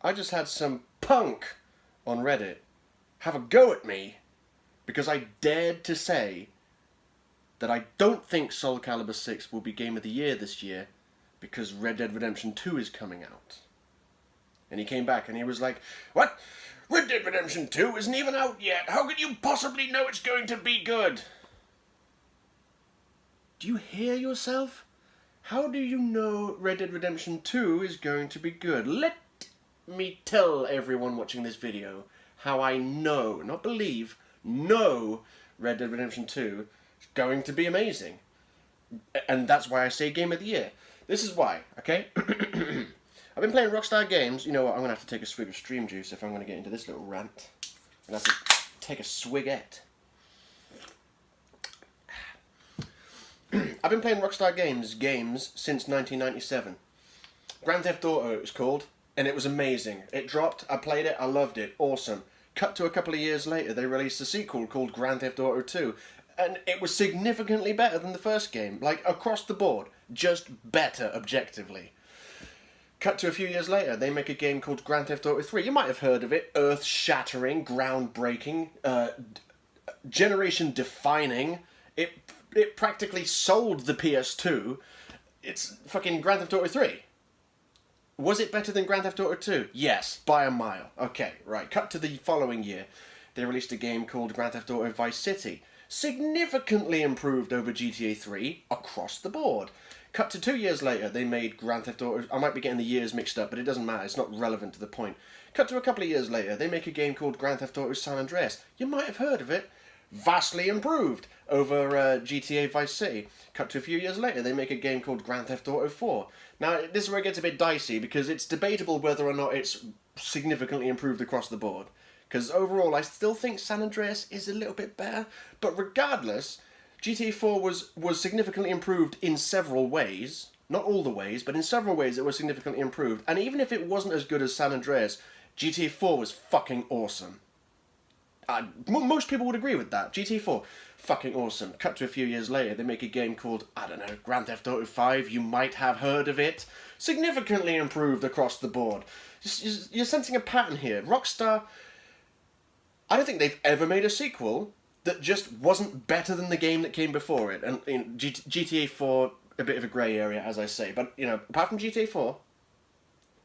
I just had some punk on Reddit have a go at me because I dared to say that I don't think Soul Calibur 6 will be Game of the Year this year because Red Dead Redemption 2 is coming out. And he came back and he was like, "What? Red Dead Redemption 2 isn't even out yet. How could you possibly know it's going to be good?" Do you hear yourself? How do you know Red Dead Redemption 2 is going to be good? Let me tell everyone watching this video how I know, not believe, know Red Dead Redemption 2 is going to be amazing. And that's why I say Game of the Year. This is why, okay? I've been playing Rockstar games. You know what, I'm going to have to take a swig of stream juice if I'm going to get into this little rant. I'm going to have to take a swigette. I've been playing Rockstar games since 1997. Grand Theft Auto it's called, and it was amazing. It dropped, I played it, I loved it, awesome. Cut to a couple of years later, they released a sequel called Grand Theft Auto 2, and it was significantly better than the first game, like across the board, just better objectively. Cut to a few years later, they make a game called Grand Theft Auto 3. You might have heard of it, earth-shattering, groundbreaking, generation-defining. It practically sold the PS2. It's fucking Grand Theft Auto 3. Was it better than Grand Theft Auto 2? Yes, by a mile. Okay, right. Cut to the following year. They released a game called Grand Theft Auto Vice City. Significantly improved over GTA 3 across the board. Cut to 2 years later, they made Grand Theft Auto... I might be getting the years mixed up, but it doesn't matter. It's not relevant to the point. Cut to a couple of years later, they make a game called Grand Theft Auto San Andreas. You might have heard of it. Vastly improved over GTA Vice City. Cut to a few years later, they make a game called Grand Theft Auto 4. Now, this is where it gets a bit dicey, because it's debatable whether or not it's significantly improved across the board. Because overall, I still think San Andreas is a little bit better. But regardless, GTA 4 was significantly improved in several ways. Not all the ways, but in several ways it was significantly improved. And even if it wasn't as good as San Andreas, GTA 4 was fucking awesome. Most people would agree with that. GTA 4, fucking awesome. Cut to a few years later, they make a game called, I don't know, Grand Theft Auto 5. You might have heard of it. Significantly improved across the board. You're sensing a pattern here. Rockstar, I don't think they've ever made a sequel that just wasn't better than the game that came before it. And GTA 4, a bit of a grey area, as I say. But, you know, apart from GTA 4,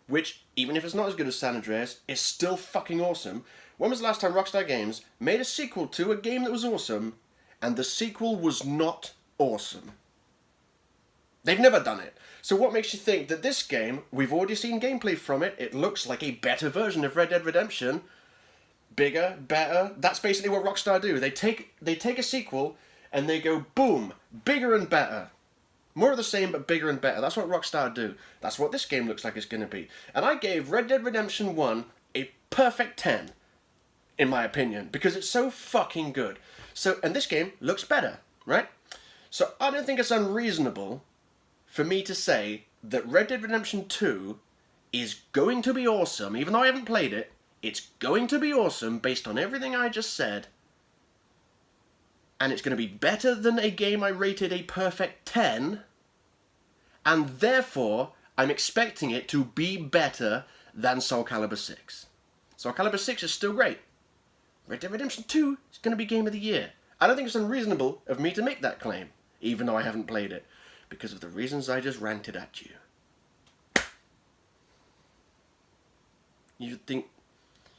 which, even if it's not as good as San Andreas, is still fucking awesome. When was the last time Rockstar Games made a sequel to a game that was awesome, and the sequel was not awesome? They've never done it. So what makes you think that this game, we've already seen gameplay from it, it looks like a better version of Red Dead Redemption, bigger, better? That's basically what Rockstar do. They take a sequel, and they go, boom, bigger and better. More of the same, but bigger and better. That's what Rockstar do. That's what this game looks like it's going to be. And I gave Red Dead Redemption 1 a perfect 10. In my opinion, because it's so fucking good. So, and this game looks better, right? So I don't think it's unreasonable for me to say that Red Dead Redemption 2 is going to be awesome, even though I haven't played it. It's going to be awesome based on everything I just said. And it's going to be better than a game I rated a perfect 10. And therefore, I'm expecting it to be better than Soul Calibur 6. Soul Calibur 6 is still great. Red Dead Redemption 2 is going to be Game of the Year. I don't think it's unreasonable of me to make that claim, even though I haven't played it, because of the reasons I just ranted at you. You think...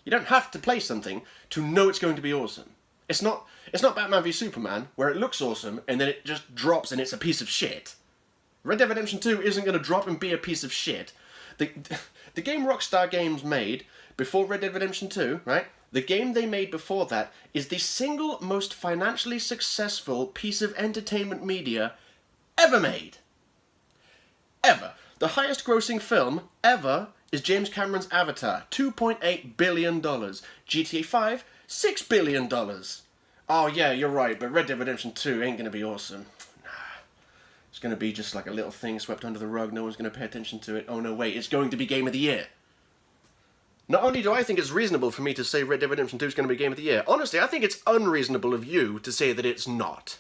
You don't have to play something to know it's going to be awesome. It's not Batman v Superman, where it looks awesome, and then it just drops and it's a piece of shit. Red Dead Redemption 2 isn't going to drop and be a piece of shit. The game Rockstar Games made before Red Dead Redemption 2, right? The game they made before that is the single most financially successful piece of entertainment media ever made. Ever. The highest grossing film ever is James Cameron's Avatar, $2.8 billion. GTA 5, $6 billion. Oh yeah, you're right, but Red Dead Redemption 2 ain't gonna be awesome. Nah. It's gonna be just like a little thing swept under the rug, no one's gonna pay attention to it. Oh no, wait, it's going to be Game of the Year. Not only do I think it's reasonable for me to say Red Dead Redemption 2 is going to be Game of the Year, honestly, I think it's unreasonable of you to say that it's not.